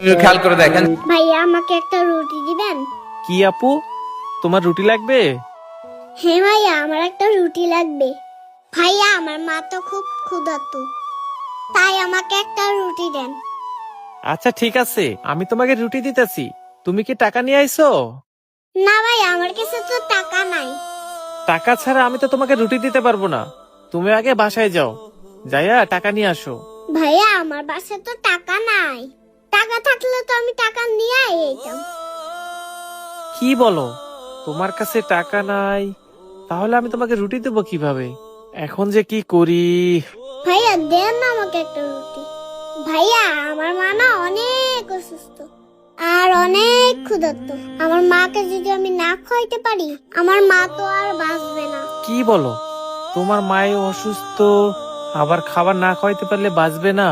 খেয়াল করে দেখেন। ভাইয়া আমাকে একটা রুটি দিবেন? কি আপু, তোমার রুটি লাগবে? হ্যাঁ ভাইয়া, আমার একটা রুটি লাগবে। ভাইয়া আমার মা তো খুব ক্ষুধার্ত, তাই আমাকে একটা রুটি দেন। আচ্ছা ঠিক আছে, আমি তোমাকে রুটি দিতেছি। তুমি কি টাকা নিয়ে আইছো? না ভাইয়া, আমার কাছে তো টাকা নাই। টাকা ছাড়া আমি তো তোমাকে রুটি দিতে পারবো না। তুমি আগে বাসায় যাও, যাইয়া টাকা নিয়ে আসো। ভাইয়া আমার বাসায় তো টাকা নাই। টাকা থাকলে তো আমি টাকা নিয়ে আইতাম। কি বলো, তোমার কাছে টাকা নাই? তাহলে আমি তোমাকে রুটি দেবো কিভাবে? এখন যে কি করি। ভাইয়া দেন না আমাকে একটা রুটি। ভাইয়া আমার মা না অনেক অসুস্থ আর অনেক ক্ষুধার্ত। আমার মাকে যদি আমি না খাইতে পারি, আমার মা তো আর বাঁচবে না। কি বলো, তোমার মায়ে অসুস্থ, আবার খাবার না খাওয়াইতে পারলে বাঁচবে না?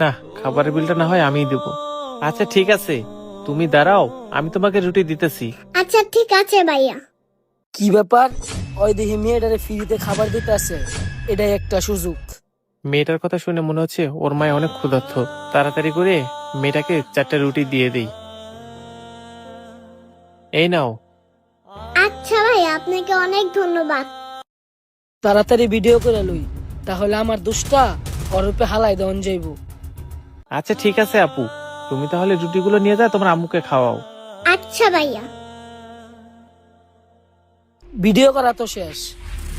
না, খাবারের বিলটা না হয় আমিই দেবো। আচ্ছা ঠিক আছে, তুমি দাঁড়াও, আমি তোমাকে রুটি দিতেছি। আচ্ছা ঠিক আছে ভাইয়া। কি ব্যাপার? ওই দেখি মেয়েটারে ফ্রিতে খাবার দিতে আছে, এটাই একটা সুযোগ। মেয়েটার কথা শুনে মনে হচ্ছে ওর মায় অনেক ক্ষুধার্ত। তাড়াতাড়ি করে মেয়েটাকে 4টা রুটি দিয়ে দেই। এই নাও। আচ্ছা ভাইয়া, আপনাকে অনেক ধন্যবাদ। তাড়াতাড়ি ভিডিও করে লই, তাহলে আমার দোষটা ওর উপরে হালাই দেওয়ান যাইব। আচ্ছা ঠিক আছে আপু, তুমি তাহলে রুটিগুলো নিয়ে যাও, তোমার আম্মুকে খাওয়াও। আচ্ছা ভাইয়া। ভিডিও করা তো শেষ,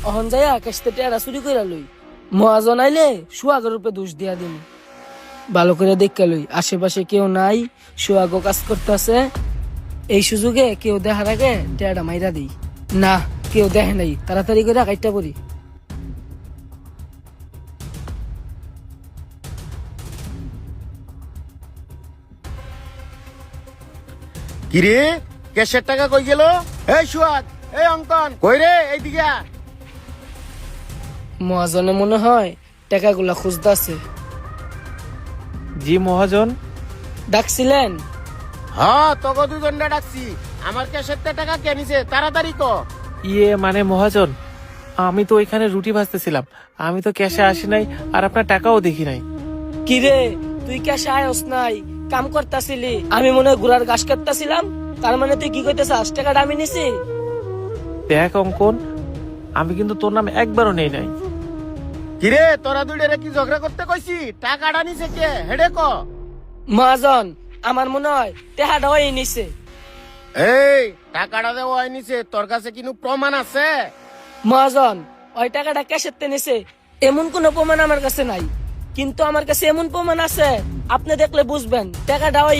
অহন যাইয়া আকাশতে টেরা চুরি করে লই। মহাজন আইলে সুয়াগের রূপে দোষ দিয়া দিন। ভালো করে দেখা লই আশেপাশে কেউ নাই, সুয়াগো কাজ করতেছে। এই সুযোগে কেউ দেখার আগে টেরাটা মাইরা দিই। না, কেউ দেখে নাই, তাড়াতাড়ি করে কাইটটা করি। কিরে, ক্যাশের টাকা কই গেল? এই সুয়াদ, এই অঙ্কন, কই রে? এইদিকে আ। মহাজনে মনে হয় টাকাগুলা খুঁজতেছে। জি মহাজন। ডাকছিলেন? হ্যাঁ, তোকে দুজনটা ডাকছি। আমার ক্যাশের টাকা কে নিছে? তাড়াতাড়ি ক। ইয়ে মানে মহাজন, আমি তো ওইখানে রুটি ভাজতেছিলাম, আমি তো ক্যাশে আসি নাই, আর আপনার টাকাও দেখি নাই। কিরে, তুই ক্যাশে আয়স নাই, কাম করতাছিলি? আমি মনে হয় ঘোড়ার ঘাস কাটতাছিলাম। তার মানে তুই কি কইতেছাস টাকাটা আমি নিছি? দেখ অঙ্কন, আমি কিন্তু তোর নাম একবারও নেই নাই। কিরে, তোরা দুইটারে কি ঝগড়া করতে কইছি? টাকাটা নিছে কে? হেডে ক। মহাজন, আমার মনে হয় টাকাটা ওই নিছে। এই টাকাটা দেওয়া হয় নিছে, তোর কাছে কিনু প্রমাণ আছে? মহাজন, ওই টাকাটা ক্যাশের নিছে এমন কোনো প্রমাণ আমার কাছে নাই, কিন্তু আমার কাছে এমন প্রমাণ আছে, আপনি দেখলে বুঝবেন টাকাটা ওই